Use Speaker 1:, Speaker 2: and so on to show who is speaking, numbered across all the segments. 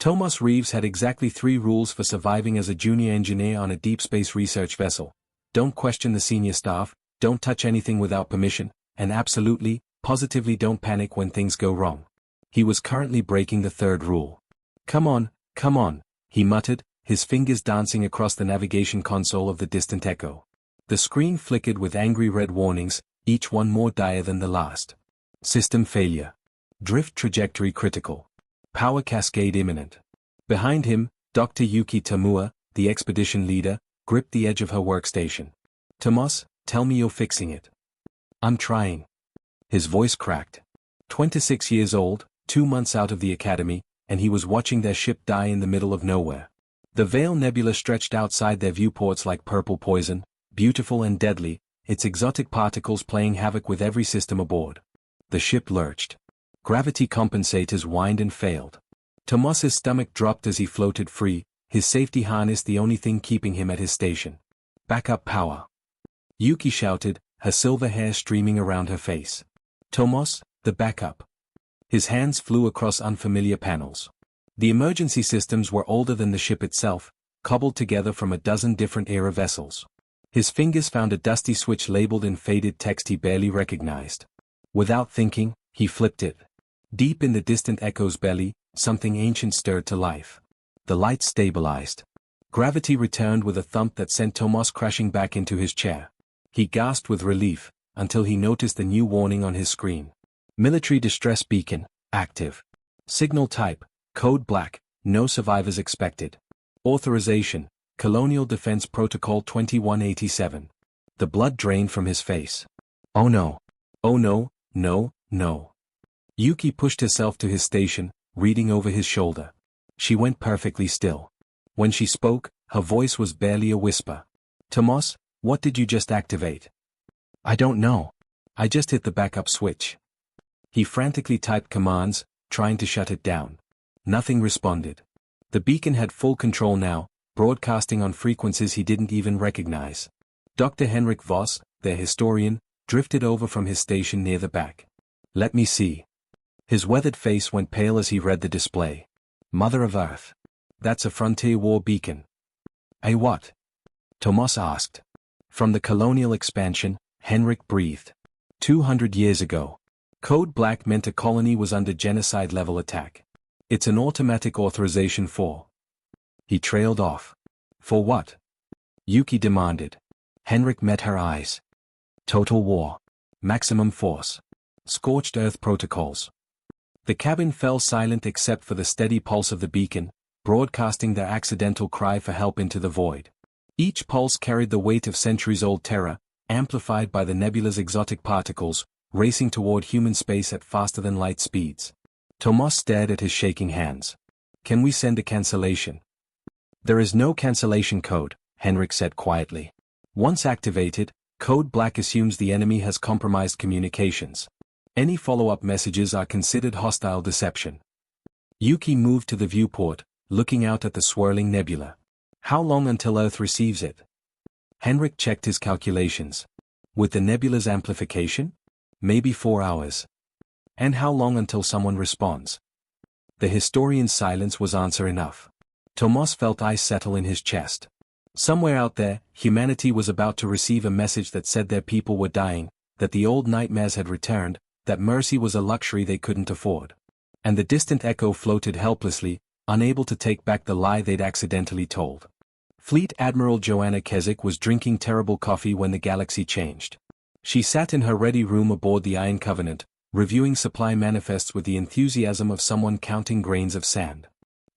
Speaker 1: Tomas Reeves had exactly 3 rules for surviving as a junior engineer on a deep space research vessel. Don't question the senior staff, don't touch anything without permission, and absolutely, positively don't panic when things go wrong. He was currently breaking the 3rd rule. Come on, he muttered, his fingers dancing across the navigation console of the distant Echo. The screen flickered with angry red warnings, each one more dire than the last. System failure. Drift trajectory critical. Power cascade imminent. Behind him, Dr. Yuki Tamura, the expedition leader, gripped the edge of her workstation. Tomas, tell me you're fixing it. I'm trying. His voice cracked. 26 years old, 2 months out of the academy, and he was watching their ship die in the middle of nowhere. The Veil Nebula stretched outside their viewports like purple poison, beautiful and deadly, its exotic particles playing havoc with every system aboard. The ship lurched. Gravity compensators whined and failed. Tomas's stomach dropped as he floated free, his safety harness the only thing keeping him at his station. Backup power. Yuki shouted, her silver hair streaming around her face. Tomas, the backup. His hands flew across unfamiliar panels. The emergency systems were older than the ship itself, cobbled together from a dozen different era vessels. His fingers found a dusty switch labeled in faded text he barely recognized. Without thinking, he flipped it. Deep in the distant Echo's belly, something ancient stirred to life. The lights stabilized. Gravity returned with a thump that sent Tomas crashing back into his chair. He gasped with relief, until he noticed the new warning on his screen. Military distress beacon, active. Signal type, code black, no survivors expected. Authorization, Colonial Defense Protocol 2187. The blood drained from his face. Oh no. Oh no, no. Yuki pushed herself to his station, reading over his shoulder. She went perfectly still. When she spoke, her voice was barely a whisper. Tomas, what did you just activate? I don't know. I just hit the backup switch. He frantically typed commands, trying to shut it down. Nothing responded. The beacon had full control now, broadcasting on frequencies he didn't even recognize. Dr. Henrik Voss, their historian, drifted over from his station near the back. Let me see. His weathered face went pale as he read the display. Mother of Earth. That's a frontier war beacon. A what? Tomas asked. From the colonial expansion, Henrik breathed. 200 years ago. Code Black meant a colony was under genocide-level attack. It's an automatic authorization for. He trailed off. For what? Yuki demanded. Henrik met her eyes. Total war. Maximum force. Scorched earth protocols. The cabin fell silent except for the steady pulse of the beacon, broadcasting their accidental cry for help into the void. Each pulse carried the weight of centuries-old terror, amplified by the nebula's exotic particles, racing toward human space at faster-than-light speeds. Tomas stared at his shaking hands. Can we send a cancellation? There is no cancellation code, Henrik said quietly. Once activated, Code Black assumes the enemy has compromised communications. Any follow-up messages are considered hostile deception. Yuki moved to the viewport, looking out at the swirling nebula. How long until Earth receives it? Henrik checked his calculations. With the nebula's amplification? Maybe 4 hours. And how long until someone responds? The historian's silence was answer enough. Tomas felt ice settle in his chest. Somewhere out there, humanity was about to receive a message that said their people were dying, that the old nightmares had returned, that mercy was a luxury they couldn't afford. And the distant Echo floated helplessly, unable to take back the lie they'd accidentally told. Fleet Admiral Joanna Keswick was drinking terrible coffee when the galaxy changed. She sat in her ready room aboard the Iron Covenant, reviewing supply manifests with the enthusiasm of someone counting grains of sand.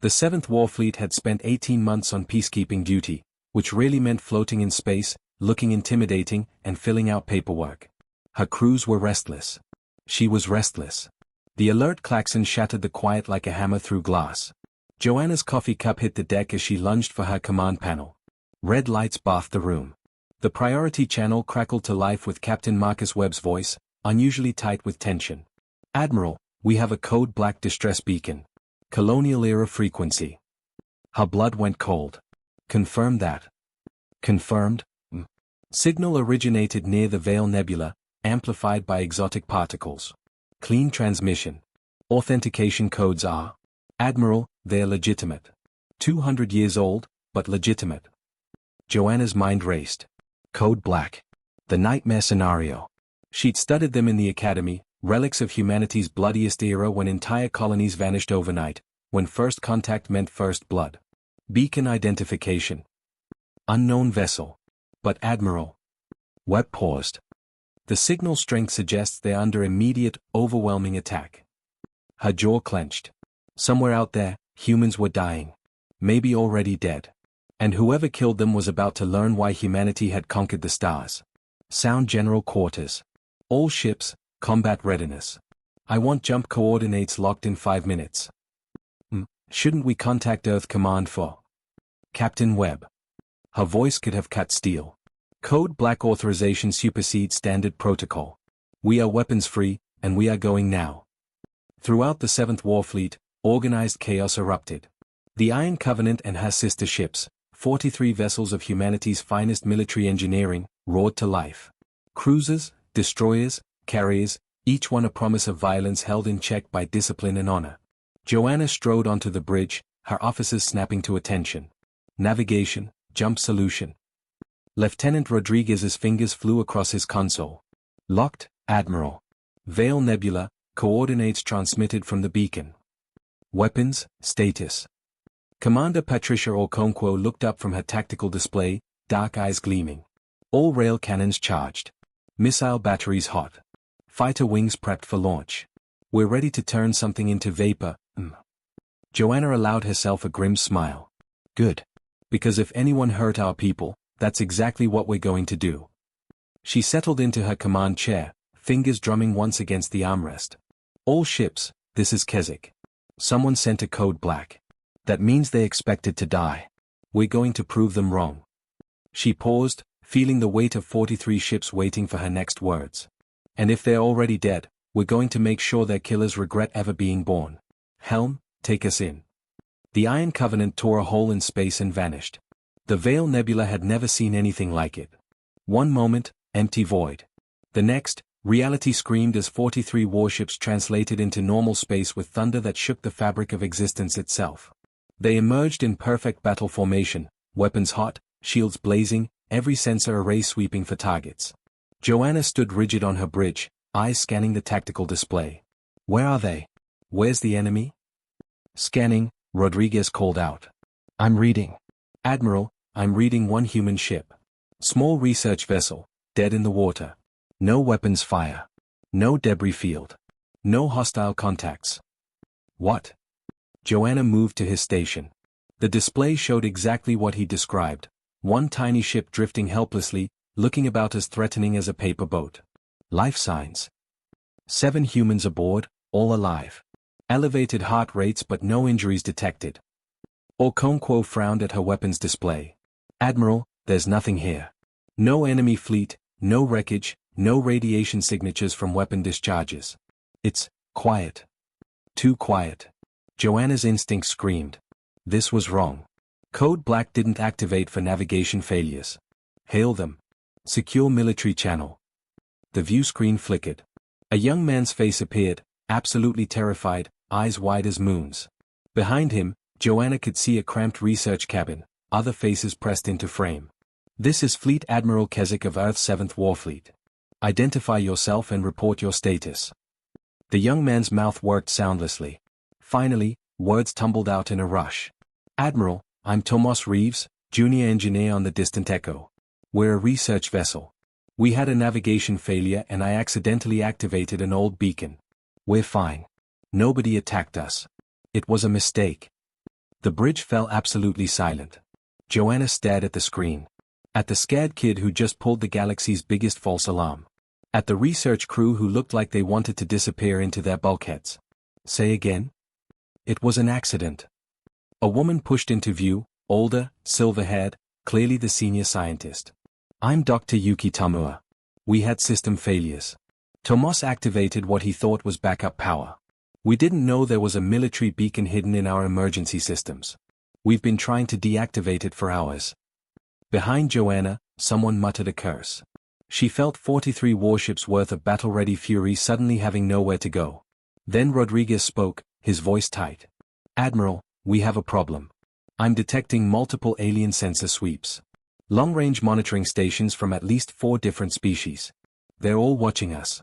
Speaker 1: The 7th Warfleet had spent 18 months on peacekeeping duty, which really meant floating in space, looking intimidating, and filling out paperwork. Her crews were restless. She was restless. The alert klaxon shattered the quiet like a hammer through glass. Joanna's coffee cup hit the deck as she lunged for her command panel. Red lights bathed the room. The priority channel crackled to life with Captain Marcus Webb's voice, unusually tight with tension. Admiral, we have a Code Black distress beacon. Colonial-era frequency. Her blood went cold. Confirm that. Confirmed? Signal originated near the Veil Nebula, amplified by exotic particles. Clean transmission. Authentication codes are. Admiral, they're legitimate. 200 years old, but legitimate. Joanna's mind raced. Code Black. The nightmare scenario. She'd studied them in the academy, relics of humanity's bloodiest era when entire colonies vanished overnight, when first contact meant first blood. Beacon identification. Unknown vessel. But Admiral. Webb paused. The signal strength suggests they're under immediate, overwhelming attack. Her jaw clenched. Somewhere out there, humans were dying. Maybe already dead. And whoever killed them was about to learn why humanity had conquered the stars. Sound General Quarters. All ships, combat readiness. I want jump coordinates locked in 5 minutes. Shouldn't we contact Earth Command for? Captain Webb. Her voice could have cut steel. Code Black authorization supersedes standard protocol. We are weapons free, and we are going now. Throughout the 7th Warfleet, organized chaos erupted. The Iron Covenant and her sister ships, 43 vessels of humanity's finest military engineering, roared to life. Cruisers, destroyers, carriers, each one a promise of violence held in check by discipline and honor. Joanna strode onto the bridge, her officers snapping to attention. Navigation, jump solution. Lieutenant Rodriguez's fingers flew across his console. Locked, Admiral. Veil Nebula, coordinates transmitted from the beacon. Weapons, status. Commander Patricia Okonkwo looked up from her tactical display, dark eyes gleaming. All rail cannons charged. Missile batteries hot. Fighter wings prepped for launch. We're ready to turn something into vapor. Joanna allowed herself a grim smile. Good. Because if anyone hurt our people, that's exactly what we're going to do. She settled into her command chair, fingers drumming once against the armrest. All ships, this is Keswick. Someone sent a code black. That means they expected to die. We're going to prove them wrong. She paused, feeling the weight of 43 ships waiting for her next words. And if they're already dead, we're going to make sure their killers regret ever being born. Helm, take us in. The Iron Covenant tore a hole in space and vanished. The Veil Nebula had never seen anything like it. One moment, empty void. The next, reality screamed as 43 warships translated into normal space with thunder that shook the fabric of existence itself. They emerged in perfect battle formation, weapons hot, shields blazing, every sensor array sweeping for targets. Joanna stood rigid on her bridge, eyes scanning the tactical display. Where are they? Where's the enemy? Scanning, Rodriguez called out. I'm reading. Admiral, I'm reading one human ship. Small research vessel, dead in the water. No weapons fire. No debris field. No hostile contacts. What? Joanna moved to his station. The display showed exactly what he described. One tiny ship drifting helplessly, looking about as threatening as a paper boat. Life signs. 7 humans aboard, all alive. Elevated heart rates but no injuries detected. Okonkwo frowned at her weapons display. Admiral, there's nothing here. No enemy fleet, no wreckage, no radiation signatures from weapon discharges. It's quiet. Too quiet. Joanna's instinct screamed. This was wrong. Code Black didn't activate for navigation failures. Hail them. Secure military channel. The view screen flickered. A young man's face appeared, absolutely terrified, eyes wide as moons. Behind him, Joanna could see a cramped research cabin, other faces pressed into frame. This is Fleet Admiral Keswick of Earth's 7th Warfleet. Identify yourself and report your status. The young man's mouth worked soundlessly. Finally, words tumbled out in a rush. Admiral, I'm Tomas Reeves, junior engineer on the Distant Echo. We're a research vessel. We had a navigation failure and I accidentally activated an old beacon. We're fine. Nobody attacked us. It was a mistake. The bridge fell absolutely silent. Joanna stared at the screen. At the scared kid who just pulled the galaxy's biggest false alarm. At the research crew who looked like they wanted to disappear into their bulkheads. Say again? It was an accident. A woman pushed into view, older, silver-haired, clearly the senior scientist. I'm Dr. Yuki Tamura. We had system failures. Tomas activated what he thought was backup power. We didn't know there was a military beacon hidden in our emergency systems. We've been trying to deactivate it for hours. Behind Joanna, someone muttered a curse. She felt 43 warships worth of battle-ready fury suddenly having nowhere to go. Then Rodriguez spoke, his voice tight. Admiral, we have a problem. I'm detecting multiple alien sensor sweeps. Long-range monitoring stations from at least 4 different species. They're all watching us.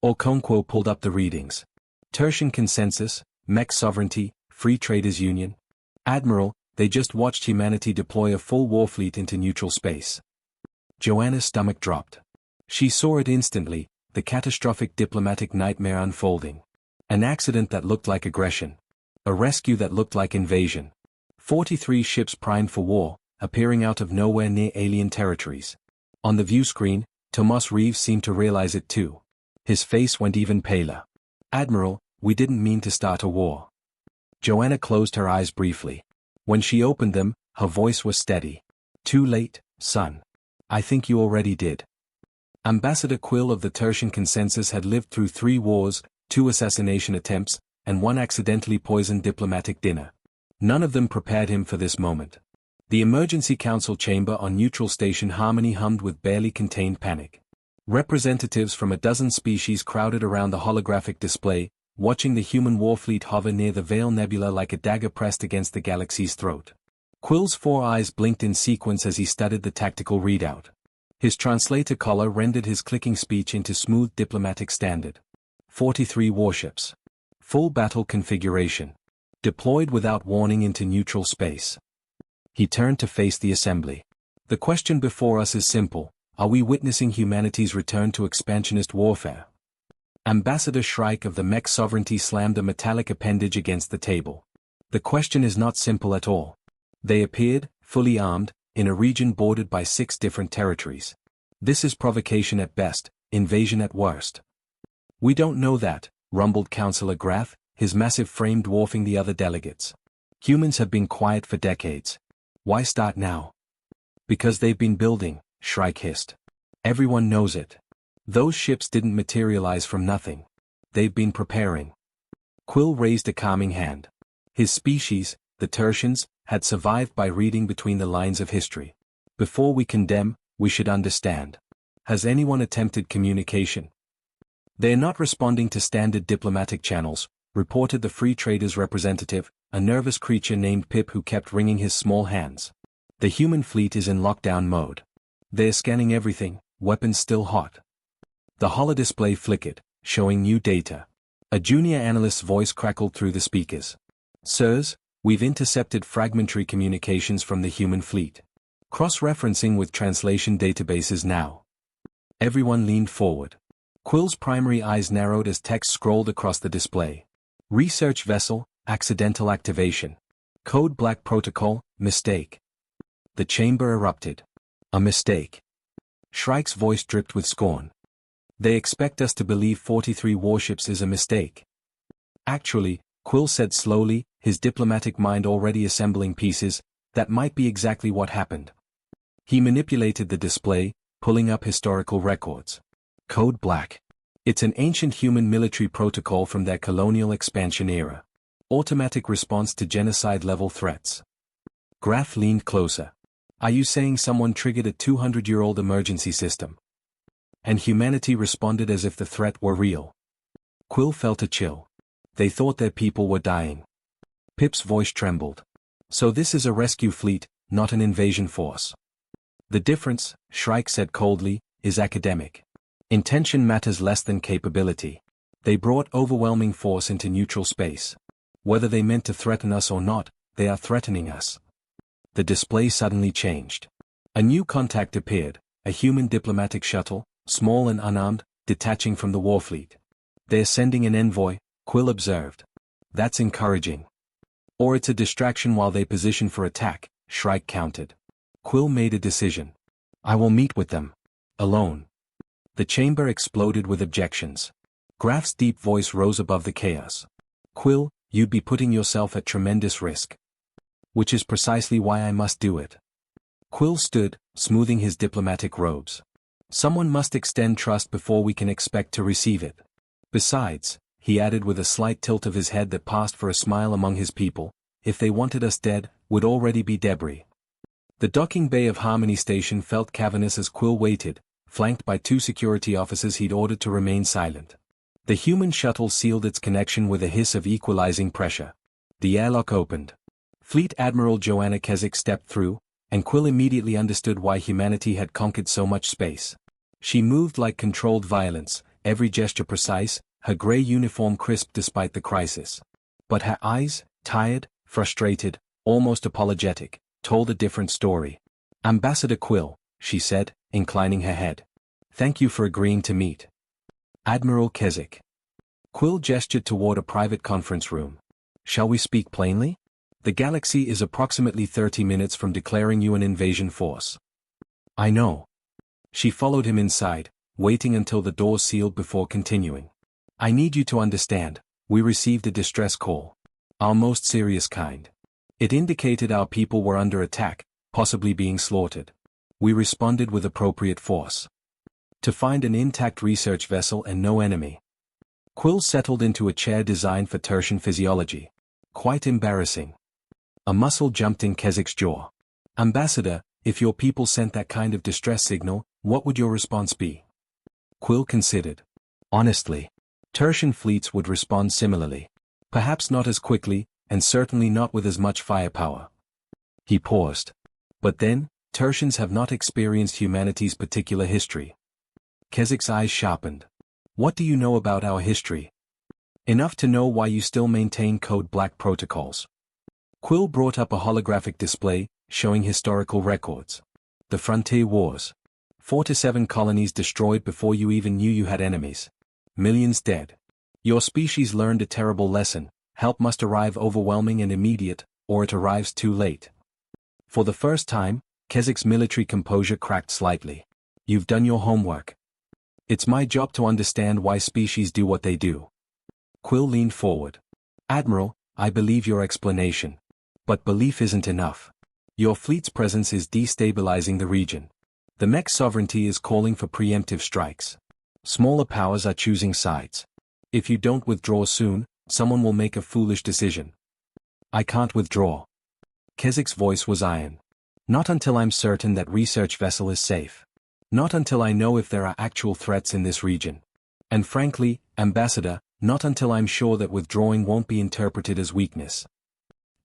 Speaker 1: Okonkwo pulled up the readings. Tertian consensus, mech sovereignty, free traders union. Admiral, they just watched humanity deploy a full warfleet into neutral space. Joanna's stomach dropped. She saw it instantly, the catastrophic diplomatic nightmare unfolding. An accident that looked like aggression. A rescue that looked like invasion. 43 ships primed for war, appearing out of nowhere near alien territories. On the view screen, Tomas Reeves seemed to realize it too. His face went even paler. Admiral, we didn't mean to start a war. Joanna closed her eyes briefly. When she opened them, her voice was steady. Too late, son. I think you already did. Ambassador Quill of the Tertian Consensus had lived through 3 wars, 2 assassination attempts, and 1 accidentally poisoned diplomatic dinner. None of them prepared him for this moment. The emergency council chamber on neutral station Harmony hummed with barely contained panic. Representatives from a dozen species crowded around the holographic display, watching the human warfleet hover near the Veil Nebula like a dagger pressed against the galaxy's throat. Quill's 4 eyes blinked in sequence as he studied the tactical readout. His translator collar rendered his clicking speech into smooth diplomatic standard. 43 warships. Full battle configuration. Deployed without warning into neutral space. He turned to face the assembly. The question before us is simple. Are we witnessing humanity's return to expansionist warfare? Ambassador Shrike of the Mech Sovereignty slammed a metallic appendage against the table. The question is not simple at all. They appeared, fully armed, in a region bordered by 6 different territories. This is provocation at best, invasion at worst. We don't know that, rumbled Councillor Graff, his massive frame dwarfing the other delegates. Humans have been quiet for decades. Why start now? Because they've been building, Shrike hissed. Everyone knows it. Those ships didn't materialize from nothing. They've been preparing. Quill raised a calming hand. His species, the Tertians, had survived by reading between the lines of history. Before we condemn, we should understand. Has anyone attempted communication? They're not responding to standard diplomatic channels, reported the Free Traders representative, a nervous creature named Pip who kept wringing his small hands. The human fleet is in lockdown mode. They're scanning everything, weapons still hot. The holodisplay flickered, showing new data. A junior analyst's voice crackled through the speakers. Sirs, we've intercepted fragmentary communications from the human fleet. Cross-referencing with translation databases now. Everyone leaned forward. Quill's primary eyes narrowed as text scrolled across the display. Research vessel, accidental activation. Code Black Protocol, mistake. The chamber erupted. A mistake. Shrike's voice dripped with scorn. They expect us to believe 43 warships is a mistake. Actually, Quill said slowly, his diplomatic mind already assembling pieces, that might be exactly what happened. He manipulated the display, pulling up historical records. Code Black. It's an ancient human military protocol from their colonial expansion era. Automatic response to genocide-level threats. Graff leaned closer. Are you saying someone triggered a 200-year-old emergency system? And humanity responded as if the threat were real. Quill felt a chill. They thought their people were dying. Pip's voice trembled. So this is a rescue fleet, not an invasion force. The difference, Shrike said coldly, is academic. Intention matters less than capability. They brought overwhelming force into neutral space. Whether they meant to threaten us or not, they are threatening us. The display suddenly changed. A new contact appeared, a human diplomatic shuttle, small and unarmed, detaching from the warfleet. They're sending an envoy, Quill observed. That's encouraging. Or it's a distraction while they position for attack, Shrike countered. Quill made a decision. I will meet with them. Alone. The chamber exploded with objections. Graff's deep voice rose above the chaos. Quill, you'd be putting yourself at tremendous risk. Which is precisely why I must do it. Quill stood, smoothing his diplomatic robes. Someone must extend trust before we can expect to receive it. Besides, he added with a slight tilt of his head that passed for a smile among his people, if they wanted us dead, would already be debris. The docking bay of Harmony Station felt cavernous as Quill waited, flanked by 2 security officers he'd ordered to remain silent. The human shuttle sealed its connection with a hiss of equalizing pressure. The airlock opened. Fleet Admiral Joanna Keswick stepped through, and Quill immediately understood why humanity had conquered so much space. She moved like controlled violence, every gesture precise, her grey uniform crisp despite the crisis. But her eyes, tired, frustrated, almost apologetic, told a different story. "Ambassador Quill," she said, inclining her head. "Thank you for agreeing to meet." "Admiral Keswick." Quill gestured toward a private conference room. "Shall we speak plainly? The galaxy is approximately 30 minutes from declaring you an invasion force." "I know." She followed him inside, waiting until the door sealed before continuing. "I need you to understand, we received a distress call. Our most serious kind. It indicated our people were under attack, possibly being slaughtered. We responded with appropriate force. To find an intact research vessel and no enemy." Quill settled into a chair designed for Tertian physiology. "Quite embarrassing." A muscle jumped in Keswick's jaw. "Ambassador, if your people sent that kind of distress signal, what would your response be?" Quill considered. Honestly, Tertian fleets would respond similarly. Perhaps not as quickly, and certainly not with as much firepower. He paused. But then, Tertians have not experienced humanity's particular history. Keswick's eyes sharpened. "What do you know about our history?" "Enough to know why you still maintain Code Black protocols." Quill brought up a holographic display, showing historical records. The Frontier Wars. 4 to 7 colonies destroyed before you even knew you had enemies. Millions dead. Your species learned a terrible lesson: help must arrive overwhelming and immediate, or it arrives too late. For the first time, Keswick's military composure cracked slightly. "You've done your homework. It's my job to understand why species do what they do." Quill leaned forward. "Admiral, I believe your explanation. But belief isn't enough. Your fleet's presence is destabilizing the region. The mech sovereignty is calling for preemptive strikes. Smaller powers are choosing sides. If you don't withdraw soon, someone will make a foolish decision." "I can't withdraw." Keswick's voice was iron. "Not until I'm certain that research vessel is safe. Not until I know if there are actual threats in this region. And frankly, Ambassador, not until I'm sure that withdrawing won't be interpreted as weakness."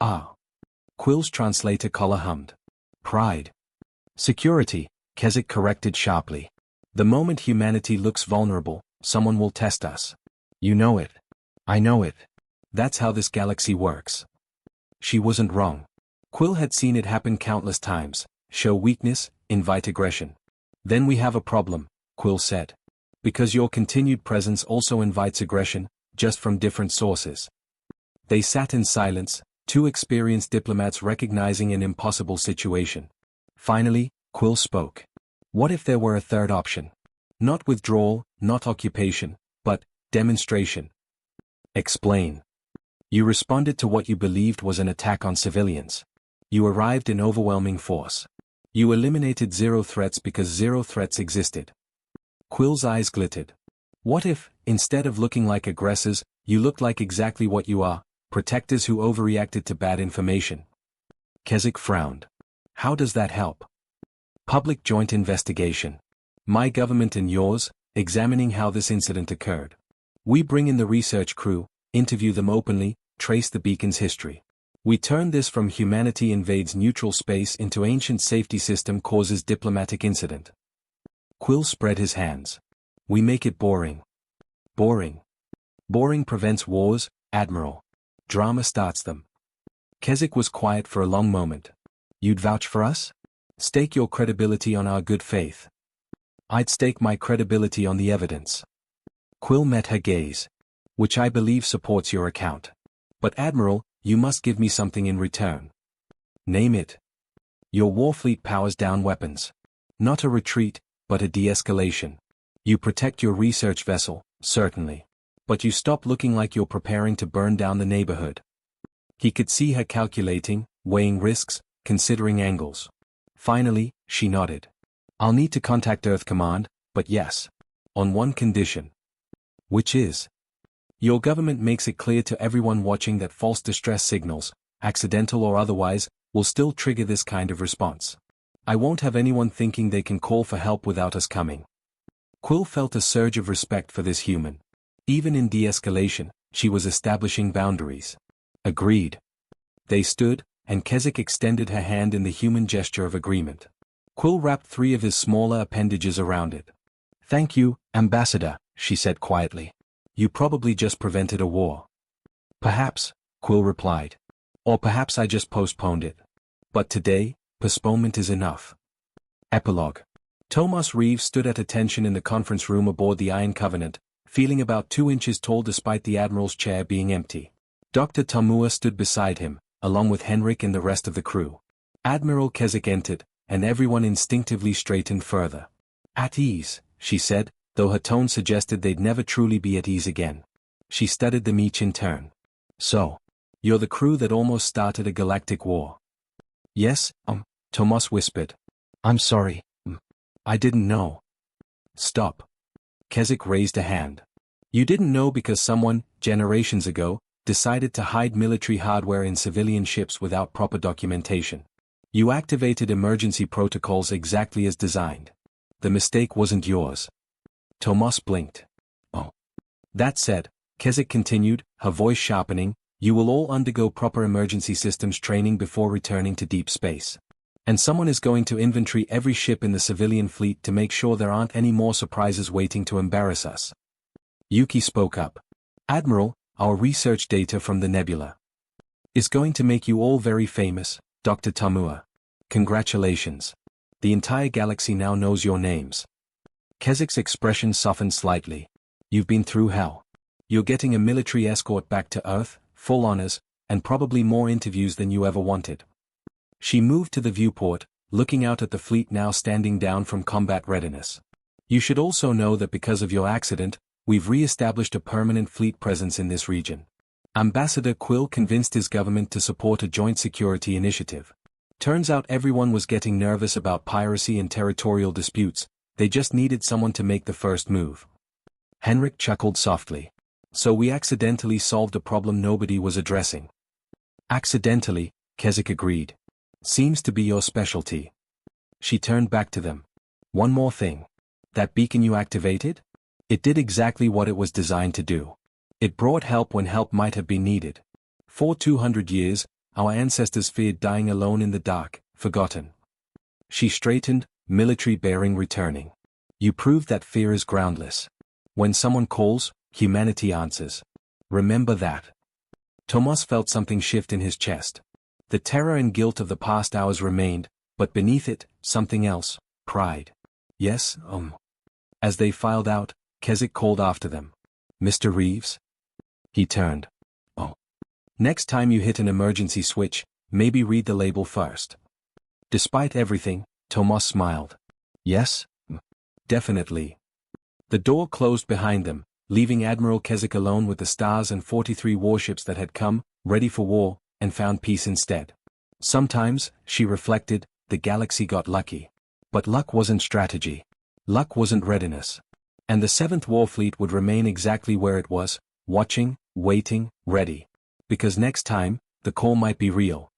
Speaker 1: "Ah." Quill's translator collar hummed. "Pride." "Security," Keswick corrected sharply. "The moment humanity looks vulnerable, someone will test us. You know it. I know it. That's how this galaxy works." She wasn't wrong. Quill had seen it happen countless times: show weakness, invite aggression. "Then we have a problem," Quill said. "Because your continued presence also invites aggression, just from different sources." They sat in silence, two experienced diplomats recognizing an impossible situation. Finally, Quill spoke. "What if there were a third option? Not withdrawal, not occupation, but demonstration." "Explain." "You responded to what you believed was an attack on civilians. You arrived in overwhelming force. You eliminated zero threats because zero threats existed." Quill's eyes glittered. "What if, instead of looking like aggressors, you looked like exactly what you are, protectors who overreacted to bad information?" Keswick frowned. "How does that help?" "Public joint investigation. My government and yours, examining how this incident occurred. We bring in the research crew, interview them openly, trace the beacon's history. We turn this from humanity invades neutral space into ancient safety system causes diplomatic incident." Quill spread his hands. "We make it boring." "Boring. Boring prevents wars, Admiral. Drama starts them." Keswick was quiet for a long moment. "You'd vouch for us? Stake your credibility on our good faith." "I'd stake my credibility on the evidence." Quill met her gaze. "Which I believe supports your account. But Admiral, you must give me something in return." "Name it." "Your Warfleet powers down weapons. Not a retreat, but a de-escalation. You protect your research vessel, certainly. But you stop looking like you're preparing to burn down the neighborhood." He could see her calculating, weighing risks, considering angles. Finally, she nodded. "I'll need to contact Earth Command, but yes. On one condition." "Which is?" "Your government makes it clear to everyone watching that false distress signals, accidental or otherwise, will still trigger this kind of response. I won't have anyone thinking they can call for help without us coming." Quill felt a surge of respect for this human. Even in de-escalation, she was establishing boundaries. "Agreed," They stood, and Keswick extended her hand in the human gesture of agreement. Quill wrapped 3 of his smaller appendages around it. "Thank you, Ambassador," she said quietly. "You probably just prevented a war." "Perhaps," Quill replied. "Or perhaps I just postponed it. But today, postponement is enough." Epilogue. Tomas Reeves stood at attention in the conference room aboard the Iron Covenant, feeling about 2 inches tall despite the Admiral's chair being empty. Dr. Tamua stood beside him, along with Henrik and the rest of the crew. Admiral Keswick entered, and everyone instinctively straightened further. "At ease," she said, though her tone suggested they'd never truly be at ease again. She studied them each in turn. "So, you're the crew that almost started a galactic war." "Yes, Tomas whispered. "I'm sorry, I didn't know." "Stop." Keswick raised a hand. "You didn't know because someone, generations ago, decided to hide military hardware in civilian ships without proper documentation. You activated emergency protocols exactly as designed. The mistake wasn't yours." Tomas blinked. "Oh." "That said," Keswick continued, her voice sharpening, "you will all undergo proper emergency systems training before returning to deep space. And someone is going to inventory every ship in the civilian fleet to make sure there aren't any more surprises waiting to embarrass us." Yuki spoke up. "Admiral, our research data from the nebula is going to make you all very famous, Dr. Tamua. Congratulations. The entire galaxy now knows your names." Keswick's expression softened slightly. "You've been through hell. You're getting a military escort back to Earth, full honors, and probably more interviews than you ever wanted." She moved to the viewport, looking out at the fleet now standing down from combat readiness. "You should also know that because of your accident, we've re-established a permanent fleet presence in this region. Ambassador Quill convinced his government to support a joint security initiative. Turns out everyone was getting nervous about piracy and territorial disputes, they just needed someone to make the first move." Henrik chuckled softly. "So we accidentally solved a problem nobody was addressing." "Accidentally," Keswick agreed. "Seems to be your specialty." She turned back to them. "One more thing. That beacon you activated? It did exactly what it was designed to do. It brought help when help might have been needed. For 200 years, our ancestors feared dying alone in the dark, forgotten." She straightened, military bearing returning. "You proved that fear is groundless. When someone calls, humanity answers. Remember that." Tomas felt something shift in his chest. The terror and guilt of the past hours remained, but beneath it, something else, pride. "Yes, As they filed out, Keswick called after them. "Mr. Reeves?" He turned. "Oh. Next time you hit an emergency switch, maybe read the label first." Despite everything, Tomas smiled. "Yes? Definitely." The door closed behind them, leaving Admiral Keswick alone with the stars and 43 warships that had come, ready for war, and found peace instead. Sometimes, she reflected, the galaxy got lucky. But luck wasn't strategy. Luck wasn't readiness. And the 7th Warfleet would remain exactly where it was, watching, waiting, ready. Because next time, the call might be real,